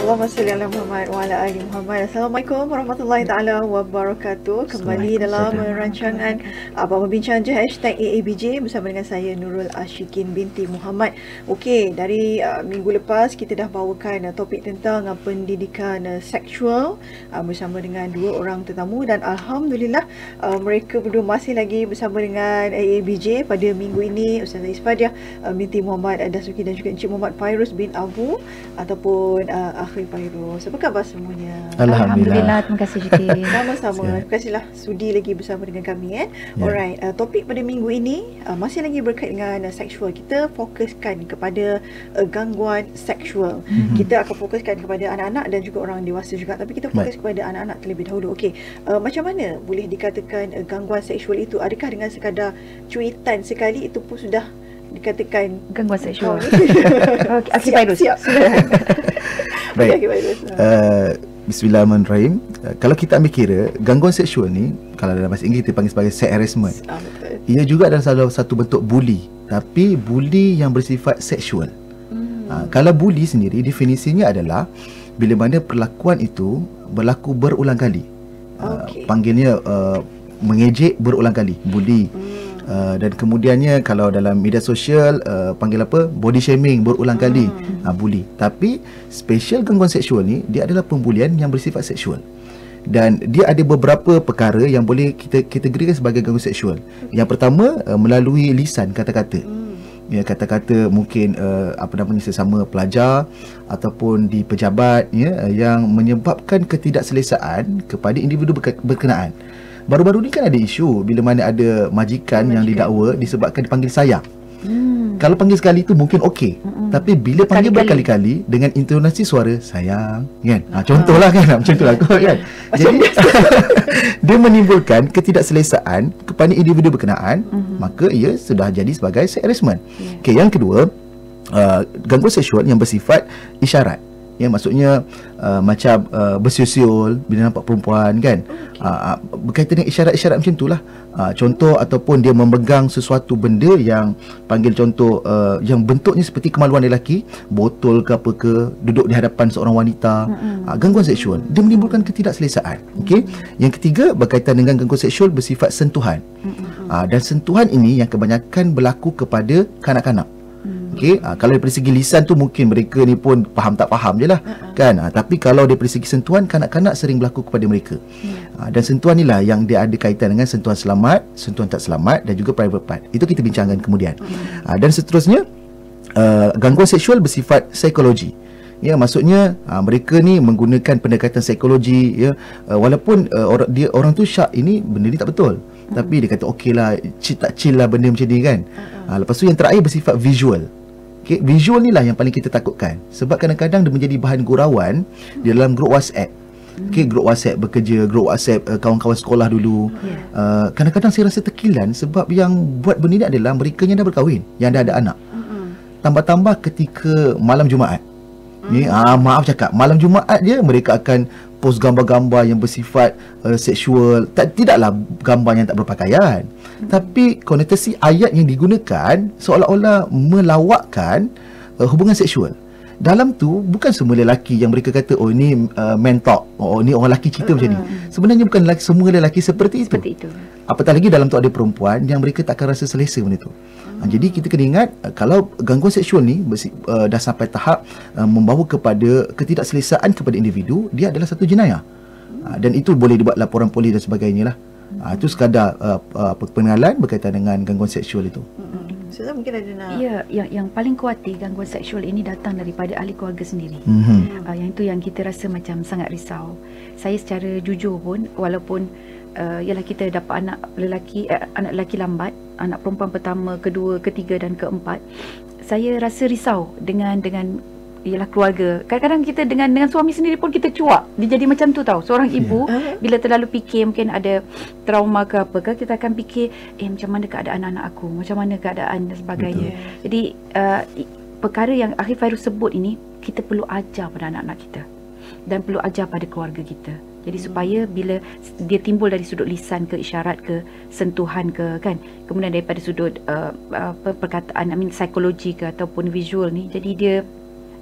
Allahumma salli ala Muhammad wa ala ali Muhammad. Assalamualaikum warahmatullahi taala wabarakatuh. Kembali dalam rancangan Abang Bincang Je #AABJ bersama dengan saya Nurul Ashikin binti Muhammad. Okey, dari minggu lepas kita dah bawakan topik tentang pendidikan seksual bersama dengan dua orang tetamu dan alhamdulillah mereka berdua masih lagi bersama dengan AABJ pada minggu ini. Ustazah Isfadiah binti Muhammad Dasuki dan juga Encik Muhammad Fairuz bin Abu ataupun Akhil Fairuz. Apa khabar semuanya? Alhamdulillah. Terima kasih Jiki. Sama-sama. Terima kasihlah sudi lagi bersama dengan kami. Alright, topik pada minggu ini masih lagi berkait dengan seksual. Kita fokuskan kepada gangguan seksual. Kita akan fokuskan kepada anak-anak dan juga orang dewasa juga, tapi kita fokus kepada anak-anak terlebih dahulu. Okey, macam mana boleh dikatakan gangguan seksual itu? Adakah dengan sekadar cuitan sekali itu pun sudah dikatakan gangguan seksual? Okey, Fairuz. Siap. Baik. Bismillahirrahmanirrahim. Kalau kita ambil kira gangguan seksual ni, kalau dalam bahasa Inggeris kita panggil sebagai sex harassment. Ia juga adalah salah satu bentuk bully, tapi bully yang bersifat seksual. Kalau bully sendiri definisinya adalah bila mana perlakuan itu berlaku berulang kali. Panggilnya mengejek berulang kali, bully. Dan kemudiannya kalau dalam media sosial panggil apa, body shaming berulang kali, bully. Tapi special gangguan seksual ni dia adalah pembulian yang bersifat seksual. Dan dia ada beberapa perkara yang boleh kita kategorikan sebagai gangguan seksual. Yang pertama melalui lisan, kata-kata. Ya, kata-kata mungkin apa namanya, sesama pelajar ataupun di pejabat, ya, yang menyebabkan ketidakselesaan kepada individu berkenaan. Baru-baru ni kan ada isu bila mana ada majikan yang didakwa disebabkan dipanggil sayang. Kalau panggil sekali tu mungkin okey, tapi bila panggil berkali-kali dengan intonasi suara sayang, kan? Contohlah kan, macam itulah kan. Jadi dia menimbulkan ketidakselesaan kepada individu berkenaan, maka ia sudah jadi sebagai sex harassment. Okey, yang kedua, gangguan seksual yang bersifat isyarat. Ya, maksudnya macam bersiul-siul bila nampak perempuan, kan. Berkaitan dengan isyarat-isyarat macam itulah. Contoh ataupun dia memegang sesuatu benda yang panggil contoh yang bentuknya seperti kemaluan lelaki, botol ke apa ke, duduk di hadapan seorang wanita. Gangguan seksual dia menimbulkan ketidakselesaan. Okey. Yang ketiga berkaitan dengan gangguan seksual bersifat sentuhan. Dan sentuhan ini yang kebanyakan berlaku kepada kanak-kanak. Okey, kalau dari segi lisan tu mungkin mereka ni pun faham tak faham je lah, kan. Tapi kalau dari segi sentuhan, kanak-kanak sering berlaku kepada mereka. Dan sentuhan ni lah yang dia ada kaitan dengan sentuhan selamat, sentuhan tak selamat dan juga private part. Itu kita bincangkan kemudian. Dan seterusnya, gangguan seksual bersifat psikologi. Ya, maksudnya mereka ni menggunakan pendekatan psikologi, ya, walaupun orang tu syak ini benda ni tak betul, tapi dia kata okey lah, tak chill lah benda macam ni, kan. Lepas tu yang terakhir bersifat visual. Okay, visual ni lah yang paling kita takutkan, sebab kadang-kadang dia menjadi bahan gurauan di dalam grup WhatsApp. Okay, grup WhatsApp bekerja, grup WhatsApp kawan-kawan sekolah dulu. Kadang-kadang saya rasa terkilan sebab yang buat benda ni adalah mereka yang dah berkahwin, yang dah ada anak. Tambah-tambah ketika malam Jumaat, maaf cakap, malam Jumaat je mereka akan post gambar-gambar yang bersifat seksual. Tidaklah gambar yang tak berpakaian, tapi konotasi ayat yang digunakan seolah-olah melawakkan hubungan seksual. Dalam tu bukan semua lelaki yang mereka kata, oh ini man talk, oh ni orang lelaki cerita macam ni. Sebenarnya bukan semua lelaki seperti itu. Apatah lagi dalam tu ada perempuan yang mereka takkan rasa selesa benda tu. Jadi kita kena ingat, kalau gangguan seksual ni dah sampai tahap membawa kepada ketidakselesaan kepada individu, dia adalah satu jenayah. Dan itu boleh dibuat laporan polis dan sebagainya lah. Itu sekadar pengenalan berkaitan dengan gangguan seksual itu. Ustazah mungkin ada nak... Ya, yang paling khawatir gangguan seksual ini datang daripada ahli keluarga sendiri. Yang itu yang kita rasa macam sangat risau. Saya secara jujur pun, walaupun ialah kita dapat anak lelaki lambat, anak perempuan pertama, kedua, ketiga dan keempat, saya rasa risau dengan ialah keluarga. Kadang-kadang kita dengan suami sendiri pun kita cuak. Dia jadi macam tu tau. Seorang ibu bila terlalu fikir mungkin ada trauma ke apa ke, kita akan fikir macam mana keadaan anak aku, macam mana keadaan dan sebagainya. Jadi perkara yang Akhil Fairuz sebut ini kita perlu ajar pada anak-anak kita dan perlu ajar pada keluarga kita. Jadi supaya bila dia timbul dari sudut lisan ke, isyarat ke, sentuhan ke, kan, kemudian daripada sudut perkataan, psikologi ke ataupun visual ni, jadi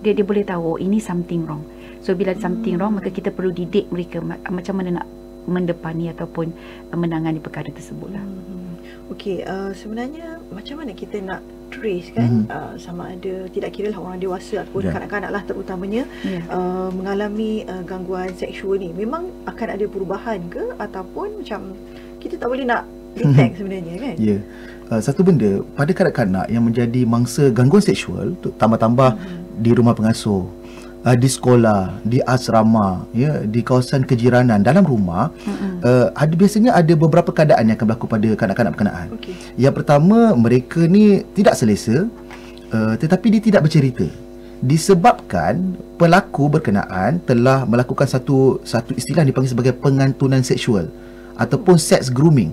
dia boleh tahu, oh, ini something wrong. So bila ada something wrong, maka kita perlu didik mereka macam mana nak mendepani ataupun menangani perkara tersebut lah. Okey, sebenarnya macam mana kita nak trace kan sama ada, tidak kira lah orang dewasa ataupun kanak-kanak lah terutamanya mengalami gangguan seksual ni, memang akan ada perubahan ke ataupun macam kita tak boleh nak detect sebenarnya kan? Ya. Satu benda pada kanak-kanak yang menjadi mangsa gangguan seksual, tambah-tambah di rumah pengasuh, di sekolah, di asrama, ya, di kawasan kejiranan, dalam rumah, biasanya ada beberapa keadaan yang akan berlaku pada kanak-kanak berkenaan. Yang pertama, mereka ni tidak selesa, tetapi dia tidak bercerita, disebabkan pelaku berkenaan telah melakukan satu istilah yang dipanggil sebagai pengantunan seksual ataupun sex grooming.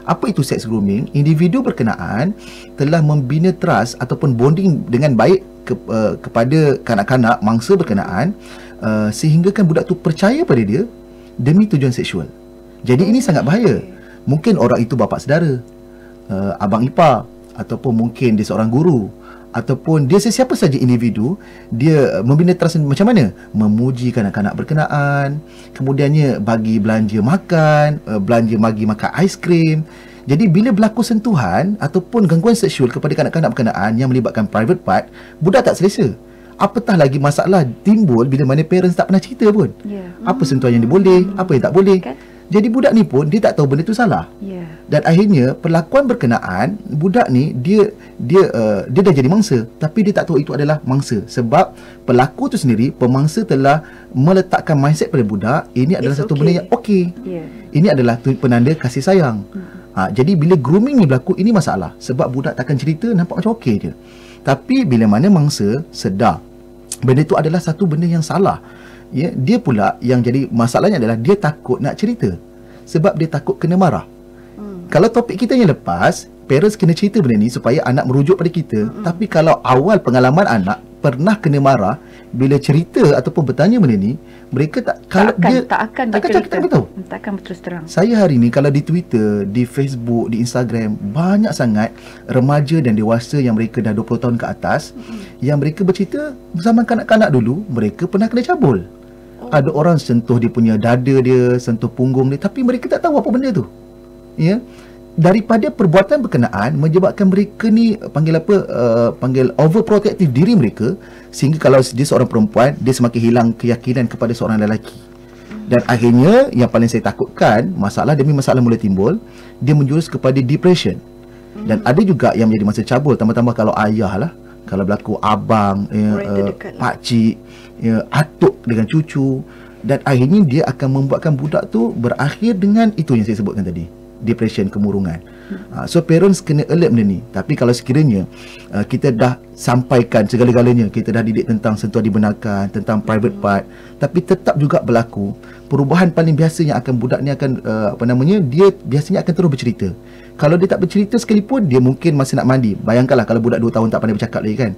Apa itu sex grooming? Individu berkenaan telah membina trust ataupun bonding dengan baik kepada kanak-kanak mangsa berkenaan, sehingga kan budak tu percaya pada dia demi tujuan seksual. Jadi ini sangat bahaya. Mungkin orang itu bapa saudara, abang ipar, ataupun mungkin dia seorang guru, ataupun dia sesiapa saja individu. Dia membina trust macam mana? Memuji kanak-kanak berkenaan, kemudiannya bagi belanja makan, bagi makan aiskrim. Jadi bila berlaku sentuhan ataupun gangguan seksual kepada kanak-kanak berkenaan yang melibatkan private part, budak tak selesa. Apatah lagi masalah timbul bila mana parents tak pernah cerita pun. Apa sentuhan yang diboleh, apa yang tak boleh. Jadi budak ni pun dia tak tahu benda tu salah. Dan akhirnya perlakuan berkenaan, budak ni dia dah jadi mangsa, tapi dia tak tahu itu adalah mangsa, sebab pelaku tu sendiri, pemangsa, telah meletakkan mindset pada budak ini adalah satu benda yang okey. Ini adalah penanda kasih sayang. Jadi bila grooming ni berlaku, ini masalah, sebab budak takkan cerita, nampak macam okey je. Tapi bila mana mangsa sedar benda itu adalah satu benda yang salah, ya, dia pula yang jadi masalahnya adalah dia takut nak cerita, sebab dia takut kena marah. Kalau topik kita yang lepas, parents kena cerita benda ni supaya anak merujuk pada kita. Tapi kalau awal pengalaman anak pernah kena marah, bila cerita ataupun bertanya benda ni, mereka tak akan berterus terang. Saya hari ni kalau di Twitter, di Facebook, di Instagram, banyak sangat remaja dan dewasa yang mereka dah 20 tahun ke atas, yang mereka bercerita zaman kanak-kanak dulu mereka pernah kena cabul. Ada orang sentuh dia punya dada dia, sentuh punggung dia, tapi mereka tak tahu apa benda tu. Ya. Daripada perbuatan berkenaan menyebabkan mereka ni panggil overprotective diri mereka, sehingga kalau dia seorang perempuan, dia semakin hilang keyakinan kepada seorang lelaki. Dan akhirnya yang paling saya takutkan, masalah demi masalah mula timbul, dia menjurus kepada depression. Dan ada juga yang menjadi masa cabul, tambah-tambah kalau ayah lah, kalau berlaku abang, pakcik, atuk dengan cucu, dan akhirnya dia akan membuatkan budak tu berakhir dengan itu yang saya sebutkan tadi, depression, kemurungan. So parents kena alert benda ni. Tapi kalau sekiranya kita dah sampaikan segala-galanya, kita dah didik tentang sentuhan dibenarkan, tentang private part, tapi tetap juga berlaku, perubahan paling biasa yang akan budak ni akan dia biasanya akan terus bercerita. Kalau dia tak bercerita sekalipun, dia mungkin masa nak mandi, bayangkanlah kalau budak 2 tahun tak pandai bercakap lagi kan,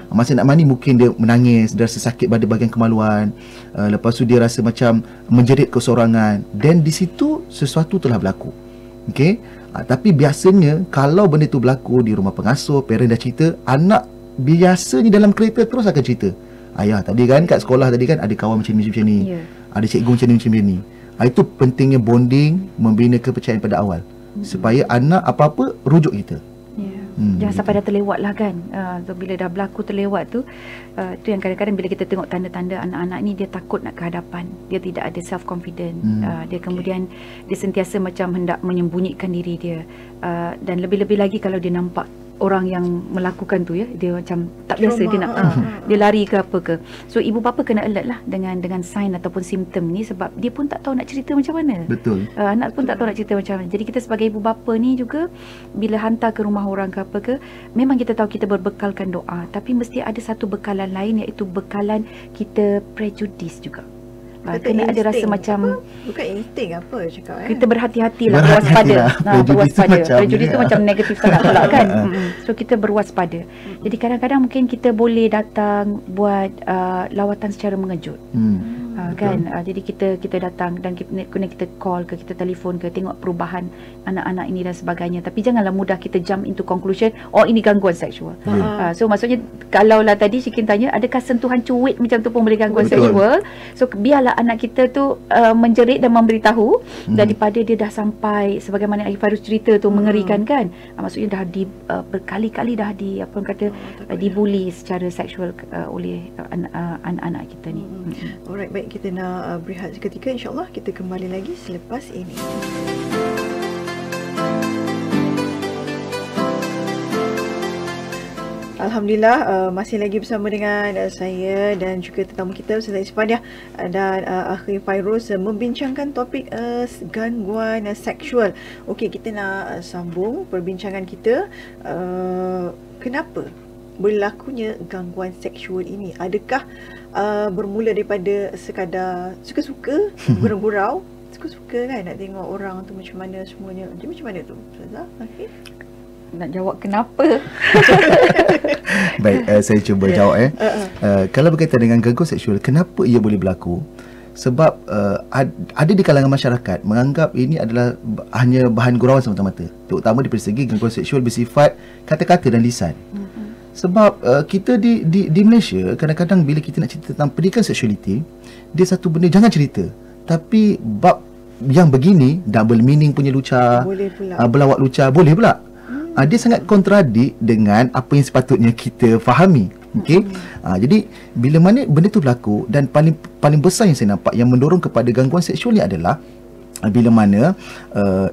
masa nak mandi mungkin dia menangis, dia rasa sakit pada bahagian kemaluan, lepas tu dia rasa macam menjerit kesorangan, dan di situ sesuatu telah berlaku. Okey, tapi biasanya kalau benda tu berlaku di rumah pengasuh, parent dah cerita, anak biasanya dalam kereta terus akan cerita, ayah tadi kan kat sekolah tadi kan ada kawan macam ni, ada cikgu macam ni. Itu pentingnya bonding, membina kepercayaan pada awal, supaya anak apa-apa rujuk kita. Jangan sampai dah terlewat lah kan. So bila dah berlaku terlewat tu, tu yang kadang-kadang bila kita tengok tanda-tanda anak-anak ni, dia takut nak ke hadapan, dia tidak ada self confident, dia kemudian dia sentiasa macam hendak menyembunyikan diri dia, dan lebih-lebih lagi kalau dia nampak orang yang melakukan tu, ya, dia macam tak biasa, dia nak dia lari ke apa ke. So ibu bapa kena alert lah dengan sign ataupun simptom ni, sebab dia pun tak tahu nak cerita macam mana. Betul. Anak pun tak tahu nak cerita macam mana. Jadi kita sebagai ibu bapa ni juga, bila hantar ke rumah orang ke apa ke, memang kita tahu kita berbekalkan doa, tapi mesti ada satu bekalan lain, iaitu bekalan kita prejudis juga. Kena ada rasa macam bukan insting apa cakap, kita berhati-hatilah, berwaspada. Berwaspada. Prejudis tu macam negatif sangat pula kan. So kita berwaspada. Jadi kadang-kadang mungkin kita boleh datang buat lawatan secara mengejut. Kan jadi kita datang dan kita call ke, kita telefon ke, tengok perubahan anak-anak ini dan sebagainya. Tapi janganlah mudah kita jump into conclusion, oh ini gangguan seksual. So maksudnya kalau lah tadi Syikin tanya, adakah sentuhan cuit macam tu pun boleh gangguan seksual? So biarlah anak kita tu menjerit dan memberitahu daripada dia dah sampai sebagaimana Fairuz cerita tu mengerikan kan. Maksudnya dah berkali-kali dah dibuli secara seksual oleh anak-anak kita ni. Alright, baik, kita nak berehat seketika. InsyaAllah kita kembali lagi selepas ini. Alhamdulillah, masih lagi bersama dengan saya dan juga tetamu kita Ustazah Isfadiah dan Akhi Fairuz membincangkan topik gangguan seksual. Okey, kita nak sambung perbincangan kita. Kenapa berlakunya gangguan seksual ini? Adakah bermula daripada sekadar suka-suka, gurau-gurau, suka-suka kan nak tengok orang tu macam mana semuanya. Jadi macam mana tu Ustazah? Okay. Nak jawab kenapa? Baik, saya cuba jawab. Kalau berkaitan dengan gangguan seksual, kenapa ia boleh berlaku? Sebab ada di kalangan masyarakat menganggap ini adalah hanya bahan gurauan semata-mata, terutama dari segi gangguan seksual bersifat kata-kata dan lisan. Sebab kita di Malaysia, kadang-kadang bila kita nak cerita tentang pendidikan seksualiti, dia satu benda jangan cerita, tapi bab yang begini, double meaning punya lucah, berlawak lucah, boleh pula. Dia sangat kontradik dengan apa yang sepatutnya kita fahami. Okey. Jadi bila mana benda tu berlaku, dan paling besar yang saya nampak yang mendorong kepada gangguan seksual ni adalah bila mana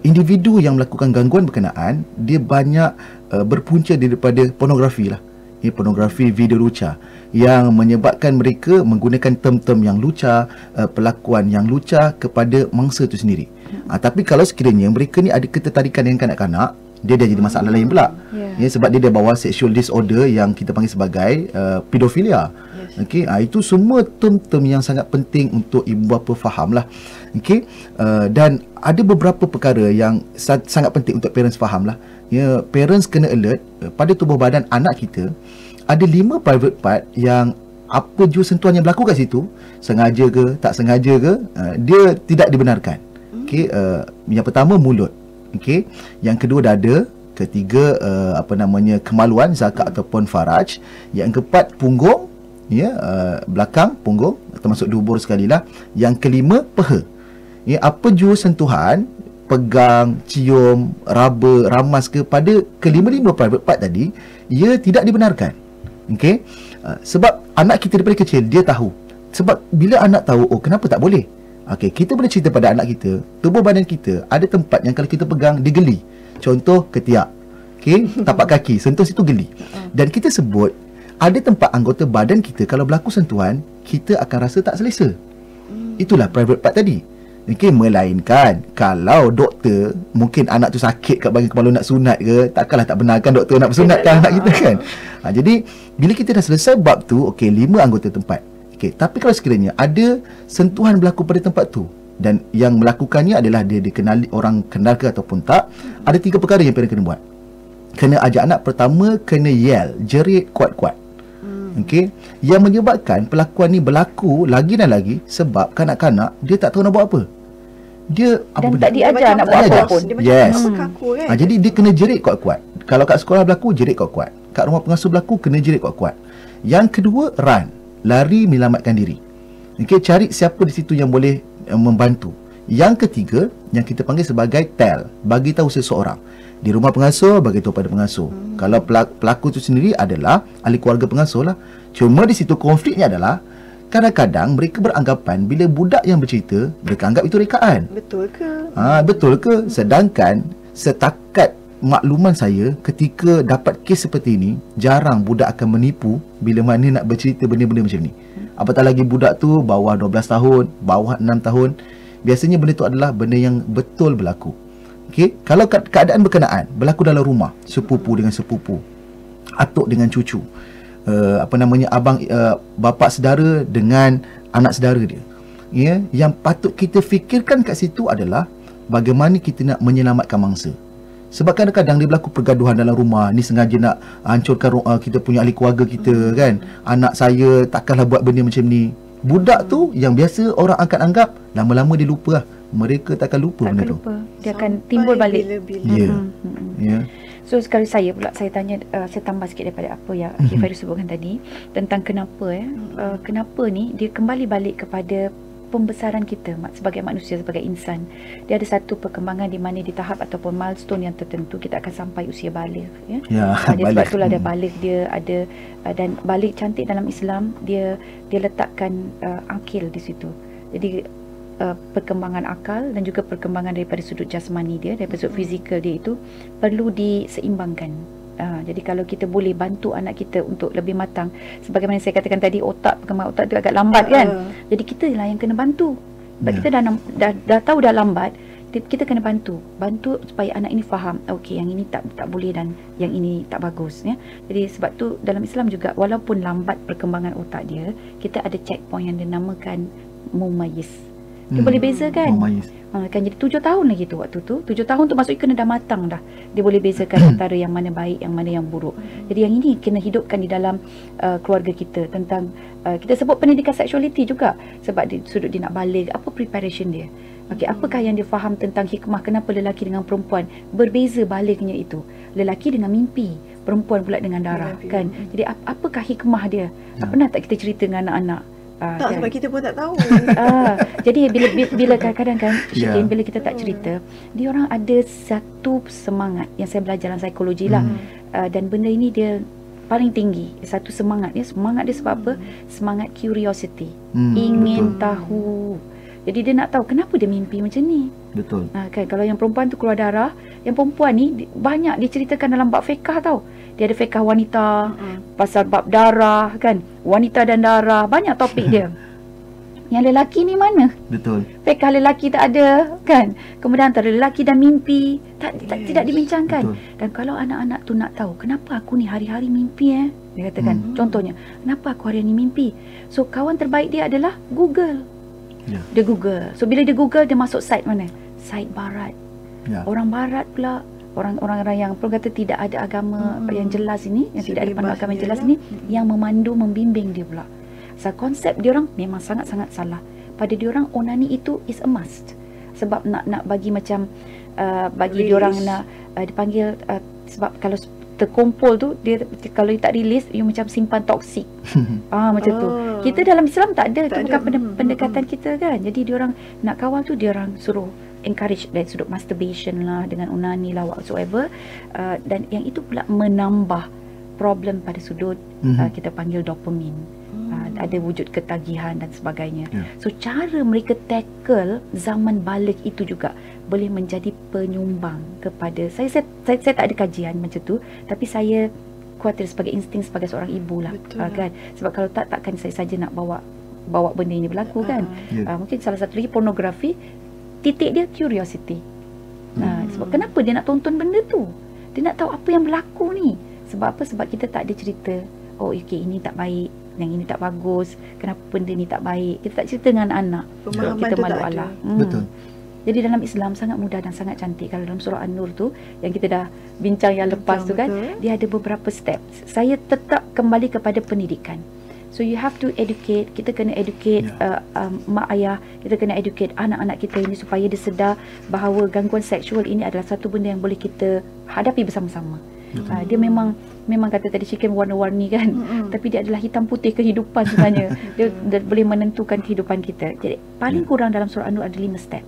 individu yang melakukan gangguan berkenaan, dia banyak berpunca daripada pornografi lah. Pornografi video lucah yang menyebabkan mereka menggunakan term-term yang lucah, pelakuan yang lucah kepada mangsa itu sendiri. Tapi kalau sekiranya mereka ni ada ketertarikan dengan kanak-kanak, dia dah jadi masalah lain pula. Sebab dia bawa sexual disorder yang kita panggil sebagai pedofilia. Okey, itu semua term-term yang sangat penting untuk ibu bapa faham lah. Okey, dan ada beberapa perkara yang sangat penting untuk parents faham lah. Parents kena alert pada tubuh badan anak kita ada 5 private part yang apa jua sentuhan yang berlaku kat situ, sengaja ke tak sengaja ke, dia tidak dibenarkan. Okey, yang pertama mulut. Okey, yang kedua dada, ketiga kemaluan zakat ataupun faraj, yang keempat punggung, belakang punggung termasuk dubur sekali lah, yang kelima peha. Apa jua sentuhan, pegang, cium, raba, ramas ke pada kelima-lima private part tadi, ia tidak dibenarkan. Okey, sebab anak kita daripada kecil dia tahu. Sebab bila anak tahu, oh kenapa tak boleh, okey, kita boleh cerita pada anak kita, tubuh badan kita ada tempat yang kalau kita pegang dia geli. Contoh ketiak, okey, tapak kaki, sentuh situ geli. Dan kita sebut ada tempat anggota badan kita kalau berlaku sentuhan, kita akan rasa tak selesa. Itulah private part tadi. Okey, melainkan kalau doktor, mungkin anak tu sakit kat bahagian kepala nak sunat ke, takkanlah tak benarkan doktor nak bersunatkan anak kita kan. Jadi bila kita dah selesai bab tu, okey, 5 anggota tempat. Okey, tapi kalau sekiranya ada sentuhan berlaku pada tempat tu dan yang melakukannya adalah dia dikenali, orang kenal ke ataupun tak, ada 3 perkara yang parent kena buat. Kena ajak anak, pertama kena yell, jerit kuat-kuat. Okey, yang menyebabkan pelakuan ni berlaku lagi dan lagi sebab kanak-kanak dia tak tahu nak buat apa. Dia dan tak diajar nak buat apa pun. Dia macam kaku kan. Jadi dia kena jerit kuat-kuat. Kalau kat sekolah berlaku, jerit kuat-kuat. Kat rumah pengasuh berlaku, kena jerit kuat-kuat. Yang kedua, run, lari menyelamatkan diri. Okey, cari siapa di situ yang boleh membantu. Yang ketiga, yang kita panggil sebagai tell, bagi tahu seseorang. Di rumah pengasuh, bagi tahu pada pengasuh. Kalau pelaku itu sendiri adalah ahli keluarga pengasuh lah. Cuma di situ konfliknya adalah kadang-kadang mereka beranggapan bila budak yang bercerita, mereka anggap itu rekaan. Betul ke? Betul ke? Sedangkan setakat makluman saya, ketika dapat kes seperti ini, jarang budak akan menipu bila mana nak bercerita benda-benda macam ni. Apatah lagi budak tu bawah 12 tahun, bawah 6 tahun. Biasanya benda tu adalah benda yang betul berlaku. Okey, kalau keadaan berkenaan berlaku dalam rumah, sepupu dengan sepupu, atuk dengan cucu, abang, bapa saudara dengan anak saudara dia. Yang patut kita fikirkan kat situ adalah bagaimana kita nak menyelamatkan mangsa. Sebab kadang-kadang dia berlaku pergaduhan dalam rumah, ni sengaja nak hancurkan kita punya ahli keluarga kita kan. Anak saya takkanlah buat benda macam ni. Budak tu yang biasa orang akan anggap, lama-lama dia lupa lah. Mereka takkan lupa benda tu. Dia akan timbul balik. Ya. Ya. So sekali saya tanya, saya tambah sikit daripada apa yang Cik Fairuz sebutkan tadi tentang kenapa kenapa ni dia kembali balik kepada pembesaran kita sebagai manusia, sebagai insan. Dia ada satu perkembangan di mana di tahap ataupun milestone yang tertentu kita akan sampai usia baligh, sebab itulah ada baligh, dia ada dan baligh cantik dalam Islam, dia letakkan akil di situ. Jadi perkembangan akal dan juga perkembangan daripada sudut jasmani dia, daripada sudut fizikal dia itu perlu diseimbangkan. Jadi kalau kita boleh bantu anak kita untuk lebih matang, sebagaimana saya katakan tadi, perkembangan otak tu agak lambat kan. Jadi kita lah yang kena bantu. Sebab kita dah tahu dah lambat, kita kena bantu supaya anak ini faham, okey yang ini tak boleh dan yang ini tak bagus ya. Jadi sebab tu dalam Islam juga, walaupun lambat perkembangan otak dia, kita ada checkpoint yang dinamakan mumayyiz. Dia boleh bezakan. Kan jadi 7 tahun lagi tu, waktu tu 7 tahun tu maksudnya kena dah matang dah. Dia boleh bezakan antara yang mana baik, yang mana yang buruk. Jadi yang ini kena hidupkan di dalam keluarga kita, tentang kita sebut pendidikan seksualiti juga, sebab di sudut dia nak baligh, apa preparation dia. Okey, apakah yang dia faham tentang hikmah kenapa lelaki dengan perempuan berbeza balighnya itu. Lelaki dengan mimpi, perempuan pula dengan darah kan. Jadi apakah hikmah dia? Pernah tak kita cerita dengan anak-anak? Tak, sebab kita pun tak tahu. Jadi bila kadang-kadang kan Syikin, bila kita tak cerita, dia orang ada satu semangat yang saya belajar dalam psikologi lah, dan benda ini dia paling tinggi, satu semangat dia sebab apa? Semangat curiosity, ingin tahu. Jadi dia nak tahu kenapa dia mimpi macam ni. Betul. Kan kalau yang perempuan tu keluar darah, yang perempuan ni banyak diceritakan dalam bab fiqh tau. Dia ada fiqh wanita, pasal bab darah kan, wanita dan darah, banyak topik dia. Yang lelaki ni mana? Betul. Fiqh lelaki tak ada kan. Kemudian antara lelaki dan mimpi tidak dibincangkan. Betul. Dan kalau anak-anak tu nak tahu kenapa aku ni hari-hari mimpi dia katakan, contohnya, kenapa aku hari ni mimpi? So kawan terbaik dia adalah Google. Dia Google. So bila dia Google, dia masuk site mana? Site barat. Orang barat pula, orang-orang yang perlu kata tidak ada agama yang jelas ini, yang tidak ada panduan agama yang jelas ini, yang memandu, membimbing dia pula. So konsep dia orang memang sangat-sangat salah. Pada dia orang onani itu is a must. Sebab nak bagi macam bagi dia orang nak dipanggil sebab kalau terkumpul tu, dia kalau dia tak release, you macam simpan toksik. Macam tu. Kita dalam Islam tak ada, itu bukan pendekatan kita kan. Jadi dia orang nak kawal tu, dia orang suruh encourage dari sudut masturbation lah, dengan onani lah, whatsoever. Dan yang itu pula menambah problem pada sudut kita panggil dopamin. Ada wujud ketagihan dan sebagainya. So cara mereka tackle zaman balik itu juga boleh menjadi penyumbang kepada saya tak ada kajian macam tu, tapi saya khawatir sebagai insting sebagai seorang ibu lah, kan. Sebab kalau takkan saya saja nak bawa benda ini berlaku kan. Mungkin salah satu lagi pornografi, titik dia curiosity. Sebab kenapa dia nak tonton benda tu? Dia nak tahu apa yang berlaku ni. Sebab apa? Sebab kita tak ada cerita, oh okey ini tak baik, yang ini tak bagus, kenapa benda ni tak baik. Kita tak cerita dengan anak. Pemahaman kita tu malu tak Allah. ada. Betul. Jadi dalam Islam sangat mudah dan sangat cantik. Kalau dalam surah An-Nur tu yang kita dah bincang yang lepas tu kan, dia ada beberapa steps. Saya tetap kembali kepada pendidikan. So you have to educate. Kita kena educate mak ayah, kita kena educate anak-anak kita ini supaya dia sedar bahawa gangguan seksual ini adalah satu benda yang boleh kita hadapi bersama-sama. Dia memang kata tadi Syikin warna-warni kan, tapi dia adalah hitam putih kehidupan sebenarnya. dia boleh menentukan kehidupan kita. Jadi paling kurang dalam surah An-Nur ada 5 step.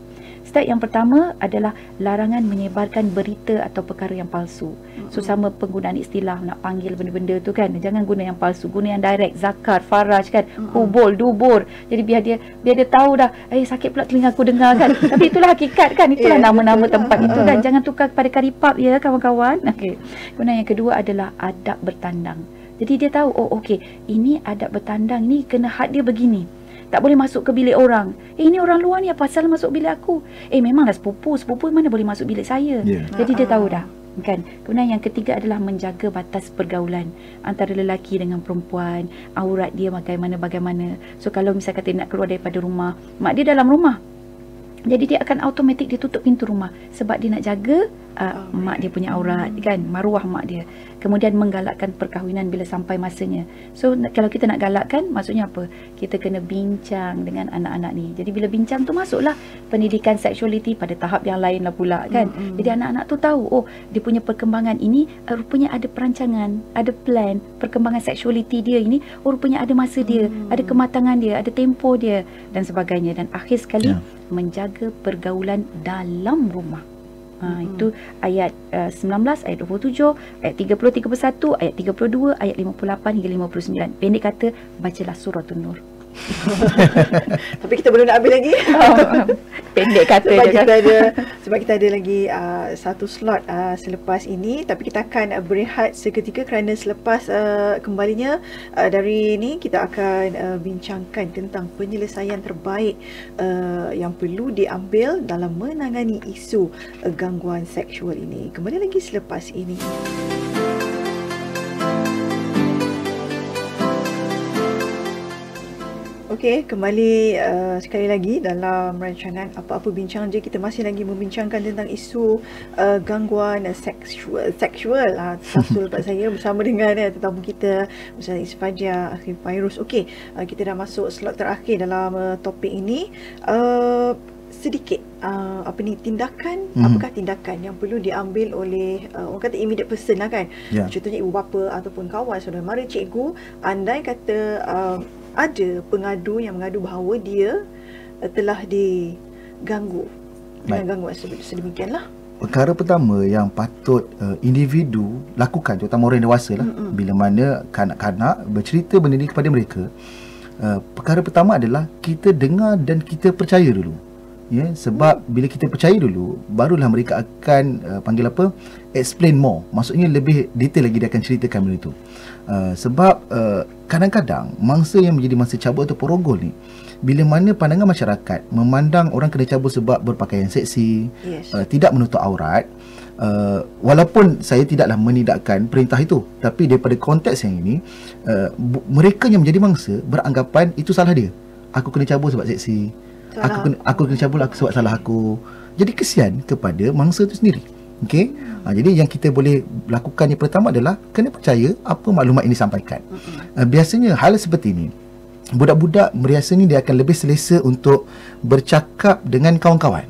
Step yang pertama adalah larangan menyebarkan berita atau perkara yang palsu. So sama penggunaan istilah nak panggil benda-benda tu kan, jangan guna yang palsu, guna yang direct, zakar, faraj kan, hubul, dubur. Jadi biar dia tahu dah, sakit pula telinga aku dengar kan. Tapi itulah hakikat kan, itulah nama-nama tempat itu kan. Jangan tukar kepada karipap ya kawan-kawan. Okey. Kemudian yang kedua adalah adab bertandang. Jadi dia tahu, oh okey, ini adab bertandang ni kena had dia begini. Tak boleh masuk ke bilik orang. Ini orang luar ni apa pasal masuk bilik aku? Memanglah sepupu mana boleh masuk bilik saya. Jadi dia tahu dah kan. Kemudian yang ketiga adalah menjaga batas pergaulan antara lelaki dengan perempuan, aurat dia bagaimana. So kalau misalnya kata nak keluar daripada rumah, mak dia dalam rumah, jadi dia akan automatik dia tutup pintu rumah sebab dia nak jaga mak dia punya aurat kan, maruah mak dia. Kemudian menggalakkan perkahwinan bila sampai masanya. So kalau kita nak galakkan, maksudnya apa? Kita kena bincang dengan anak-anak ni. Jadi bila bincang tu masuklah pendidikan seksualiti pada tahap yang lain lah pula kan. Jadi anak-anak tu tahu, oh dia punya perkembangan ini rupanya ada perancangan, ada plan perkembangan seksualiti dia ini, oh rupanya ada masa dia, ada kematangan dia, ada tempoh dia dan sebagainya. Dan akhir sekali menjaga pergaulan dalam rumah. Itu ayat 19, ayat 27, ayat 30, 31, ayat 32, ayat 58 hingga 59. Pendek kata, bacalah surah An-Nur. Tapi kita belum nak ambil lagi. Pendek kata sebab kita ada lagi satu slot selepas ini, tapi kita akan berehat seketika kerana selepas kembalinya dari ini kita akan bincangkan tentang penyelesaian terbaik yang perlu diambil dalam menangani isu gangguan seksual ini. Kembali lagi selepas ini. Okey, kembali sekali lagi dalam rancangan Apa-Apa Bincang Je. Kita masih lagi membincangkan tentang isu gangguan seksual. Sasul Pak saya bersama dengan tetamu kita Ustaz Isfajar Akhil Fairuz. Okey, kita dah masuk slot terakhir dalam topik ini. Sedikit tindakan, apakah tindakan yang perlu diambil oleh orang kata immediate person lah kan, contohnya ibu bapa ataupun kawan saudara mara cikgu, andai kata ada pengadu yang mengadu bahawa dia telah diganggu dengan gangguan sedemikianlah. Perkara pertama yang patut individu lakukan, terutama orang dewasa lah, bila mana kanak-kanak bercerita benda ni kepada mereka, perkara pertama adalah kita dengar dan kita percaya dulu. Ya, sebab bila kita percaya dulu, barulah mereka akan explain more. Maksudnya lebih detail lagi dia akan ceritakan benda itu. Sebab kadang-kadang mangsa yang menjadi mangsa cabul atau porogol ni, bila mana pandangan masyarakat memandang orang kena cabul sebab berpakaian seksi, tidak menutup aurat, walaupun saya tidaklah menidakkan perintah itu, tapi daripada konteks yang ini, mereka yang menjadi mangsa beranggapan itu salah dia. Aku kena cabul sebab seksi, aku kena cabul sebab salah aku. Jadi kesian kepada mangsa itu sendiri. Okey. Jadi yang kita boleh lakukan yang pertama adalah kena percaya apa maklumat ini disampaikan. Biasanya hal seperti ini, budak-budak biasanya dia akan lebih selesa untuk bercakap dengan kawan-kawan.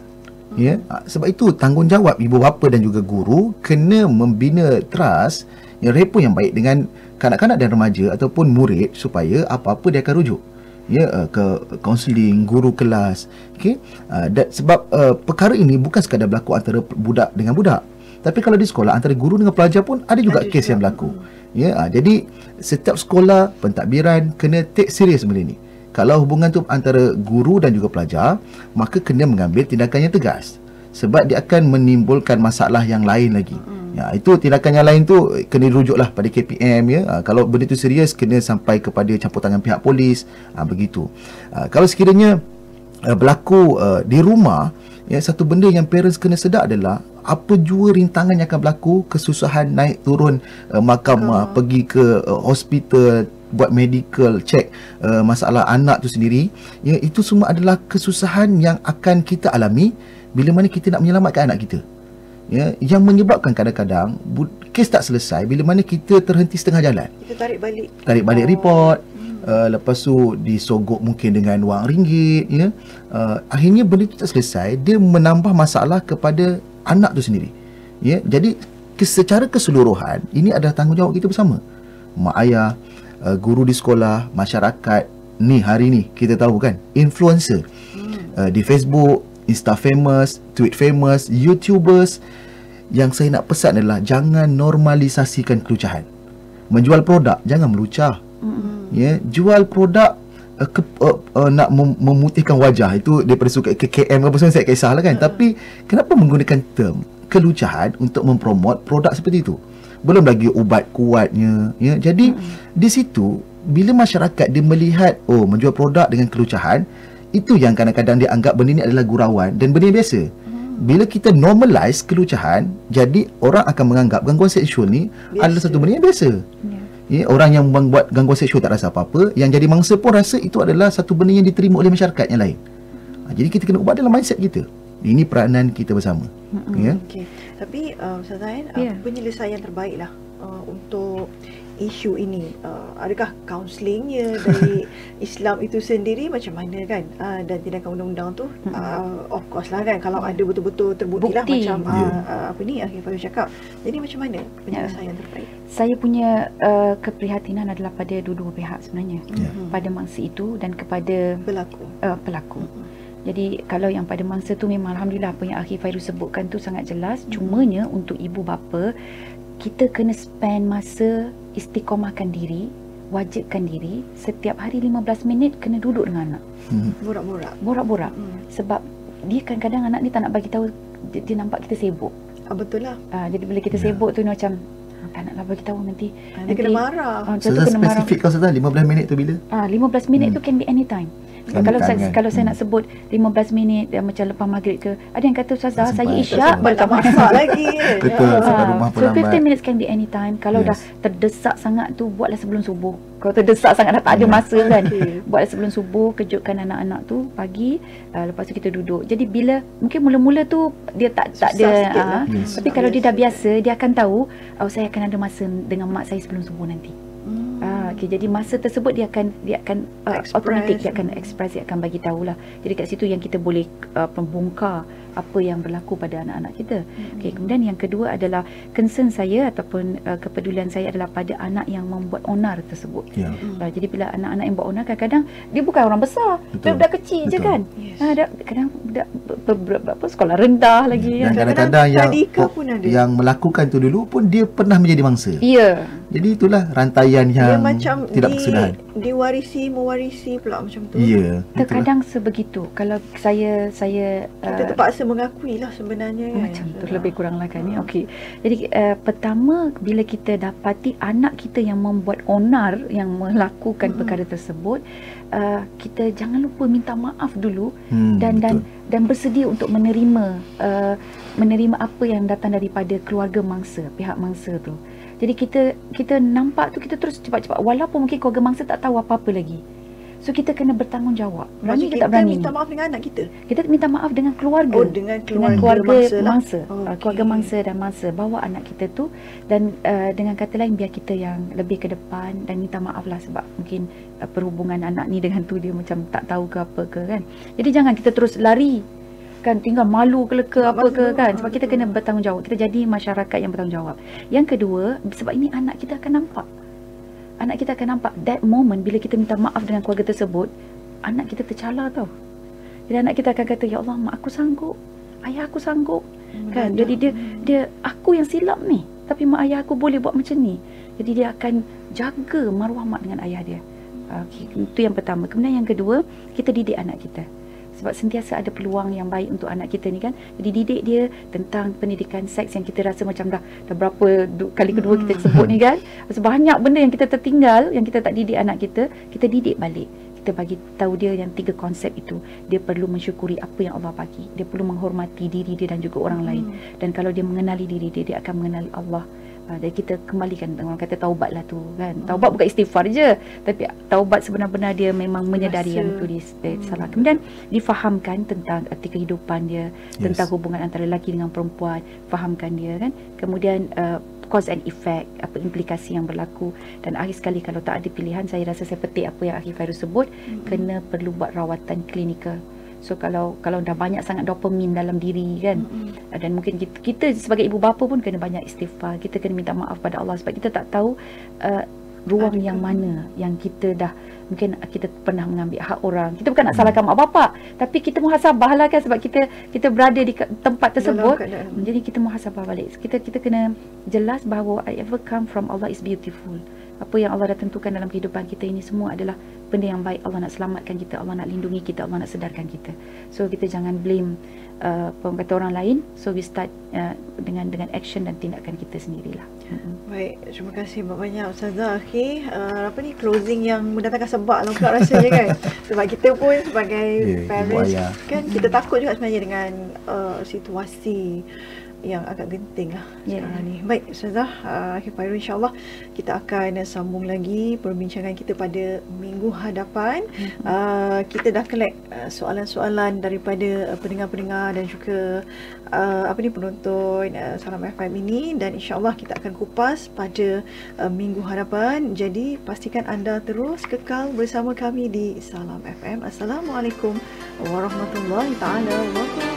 Ya, sebab itu tanggungjawab ibu bapa dan juga guru kena membina trust, rapport yang baik dengan kanak-kanak dan remaja ataupun murid supaya apa-apa dia akan rujuk ke kaunseling, guru kelas. Okey. Sebab perkara ini bukan sekadar berlaku antara budak dengan budak, tapi kalau di sekolah antara guru dengan pelajar pun ada juga kes yang berlaku. Jadi setiap sekolah pentadbiran kena take serius benda ni. Kalau hubungan tu antara guru dan juga pelajar, maka kena mengambil tindakan yang tegas, sebab dia akan menimbulkan masalah yang lain lagi. Itu tindakan yang lain tu kena dirujuklah pada KPM kalau benda tu serius kena sampai kepada campur tangan pihak polis, begitu. Kalau sekiranya berlaku di rumah, satu benda yang parents kena sedar adalah apa jua rintangan yang akan berlaku, kesusahan naik turun mahkamah, pergi ke hospital, buat medical check masalah anak tu sendiri, itu semua adalah kesusahan yang akan kita alami bila mana kita nak menyelamatkan anak kita. Yang menyebabkan kadang-kadang kes tak selesai bila mana kita terhenti setengah jalan. Kita tarik balik report, lepas tu disogok mungkin dengan wang ringgit, akhirnya benda tu tak selesai, dia menambah masalah kepada anak tu sendiri. Jadi secara keseluruhan ini adalah tanggungjawab kita bersama. Mak ayah, guru di sekolah, masyarakat ni hari ni kita tahu kan, influencer di Facebook, Insta famous, tweet famous, YouTubers. Yang saya nak pesan adalah jangan normalisasikan kelucahan. Menjual produk jangan melucah. Jual produk nak memutihkan wajah, itu daripada suka KKM apa semua saya kisahlah kan. Tapi kenapa menggunakan term kelucahan untuk mempromot produk seperti itu? Belum lagi ubat kuatnya. Jadi di situ bila masyarakat dia melihat menjual produk dengan kelucahan, itu yang kadang-kadang dia anggap benda ni adalah gurauan dan benda yang biasa. Bila kita normalize kelucahan, jadi orang akan menganggap gangguan seksual ni adalah satu benda yang biasa. Orang yang membuat gangguan seksual tak rasa apa-apa, yang jadi mangsa pun rasa itu adalah satu benda yang diterima oleh masyarakat yang lain. Jadi kita kena ubah dalam mindset kita. Ini peranan kita bersama. Ya. Okey. Tapi Ustaz Zain, Ya. penyelesaian terbaik lah untuk isu ini, adakah kaunselingnya dari Islam itu sendiri macam mana kan, dan tindakan undang-undang tu of course lah kan, kalau ada betul-betul terbukti lah Bukti. macam apa ni Akhil Fairuz cakap. Jadi macam mana penyelesaian terbaik? Saya punya keprihatinan adalah pada dua-dua pihak sebenarnya. Pada mangsa itu dan kepada pelaku. Jadi kalau yang pada mangsa tu memang alhamdulillah apa yang Akhil Fairuz sebutkan tu sangat jelas. Cumanya untuk ibu bapa, kita kena spend masa istiqomahkan diri, wajibkan diri setiap hari 15 minit kena duduk dengan anak. Borak-borak. Sebab dia kadang-kadang anak ni tak nak bagi tahu, dia nampak kita sibuk. Betul lah. Jadi bila kita sibuk tu macam tak naklah bagi tahu nanti Dia kena marah. Contoh kena marah. Spesifik kau Ustazah, 15 minit tu bila? 15 minit tu can be anytime. Kalau saya nak sebut 15 minit macam lepas maghrib ke, ada yang kata Ustazah saya isyak baru tak masak lagi. Betul, sampai rumah pun So lambat. 15 minutes can be anytime. Kalau dah terdesak sangat tu, buatlah sebelum subuh. Kalau terdesak sangat dah tak ada masa kan, buatlah sebelum subuh, kejutkan anak-anak tu pagi, lepas tu kita duduk. Jadi bila mungkin mula-mula tu dia tak ada tapi kalau dia dah biasa, dia akan tahu saya akan ada masa dengan mak saya sebelum subuh nanti. Okay, jadi masa tersebut dia akan automatik, dia akan express, dia akan bagi tahulah. Jadi kat situ yang kita boleh membongkar apa yang berlaku pada anak-anak kita. Okay, kemudian yang kedua adalah concern saya ataupun kepedulian saya adalah pada anak yang membuat onar tersebut. Jadi bila anak-anak yang buat onar, kadang-kadang dia bukan orang besar, budak kecil je kan. Kadang berapa sekolah rendah lagi. Dan kadang-kadang yang melakukan tu dulu pun dia pernah menjadi mangsa. Ya. Jadi itulah rantaian yang dia macam tidak berkesudahan. Mewarisi pula macam tu. Ya. Terkadang sebegitu. Kalau saya kita terpaksa mengakui lah sebenarnya kan. Macam tu lebih kurang lah kan. Okey. Jadi pertama bila kita dapati anak kita yang membuat onar, yang melakukan perkara tersebut, kita jangan lupa minta maaf dulu dan bersedia untuk menerima apa yang datang daripada keluarga mangsa, pihak mangsa tu. Jadi kita nampak tu, kita terus cepat-cepat walaupun mungkin keluarga mangsa tak tahu apa-apa lagi. So kita kena bertanggungjawab. Berani ke tak berani? Kita minta maaf dengan anak kita. Kita minta maaf dengan keluarga. Dengan keluarga mangsa. Keluarga mangsa dan mangsa. Bawa anak kita tu dan dengan kata lain biar kita yang lebih ke depan dan minta maaf lah sebab mungkin perhubungan anak ni dengan tu dia macam tak tahu ke apa ke kan. Jadi jangan kita terus lari kan, tinggal malu ke apa ke kan, sebab kita kena bertanggungjawab. Kita jadi masyarakat yang bertanggungjawab. Yang kedua, sebab ini anak kita akan nampak. Anak kita akan nampak that moment bila kita minta maaf dengan keluarga tersebut, anak kita tercalar tau. Jadi anak kita akan kata, ya Allah, mak aku sanggup, ayah aku sanggup kan. Jadi dia aku yang silap ni, tapi mak ayah aku boleh buat macam ni. Jadi dia akan jaga maruah mak dengan ayah dia. Itu yang pertama. Kemudian yang kedua, kita didik anak kita. Sebab sentiasa ada peluang yang baik untuk anak kita ni kan. Jadi didik dia tentang pendidikan seks yang kita rasa macam dah berapa kali kedua kita sebut ni kan. Banyak benda yang kita tertinggal, yang kita tak didik anak kita, kita didik balik. Kita bagi tahu dia yang 3 konsep itu. Dia perlu mensyukuri apa yang Allah bagi. Dia perlu menghormati diri dia dan juga orang lain. Dan kalau dia mengenali diri dia, dia akan mengenali Allah. Jadi kita kembalikan, orang kata taubat lah tu kan. Taubat bukan istighfar je, tapi taubat sebenar-benar dia memang menyedari yang tu dia salah. Kemudian difahamkan tentang erti kehidupan dia, tentang hubungan antara lelaki dengan perempuan, fahamkan dia kan. Kemudian cause and effect, apa implikasi yang berlaku. Dan akhir sekali kalau tak ada pilihan, saya rasa saya petik apa yang Akhil Fairuz sebut, kena perlu buat rawatan klinikal. So kalau dah banyak sangat dopamin dalam diri kan, dan mungkin kita sebagai ibu bapa pun kena banyak istighfar. Kita kena minta maaf pada Allah sebab kita tak tahu ruang yang mana yang kita dah mungkin kita pernah mengambil hak orang. Kita bukan nak salahkan mak bapak, tapi kita muhasabah lah kan, sebab kita berada di tempat tersebut. Jadi kita muhasabah balik. Kita kena jelas bahawa whatever come from Allah is beautiful. Apa yang Allah dah tentukan dalam kehidupan kita ini semua adalah benda yang baik. Allah nak selamatkan kita, Allah nak lindungi kita, Allah nak sedarkan kita. So kita jangan blame kata orang lain. So we start dengan action dan tindakan kita sendirilah. Baik, terima kasih banyak Ustazah. Closing yang mendatangkan sebab lah pula rasanya kan. Sebab kita pun sebagai parents kan, kita takut juga sebenarnya dengan situasi yang agak genting lah sekarang ni. Baik Ustazah Khairul, insyaAllah kita akan sambung lagi perbincangan kita pada minggu hadapan. Kita dah collect soalan-soalan daripada pendengar-pendengar dan juga penonton Salam FM ini, dan insyaAllah kita akan kupas pada minggu hadapan. Jadi pastikan anda terus kekal bersama kami di Salam FM. Assalamualaikum warahmatullahi taala wabarakatuh.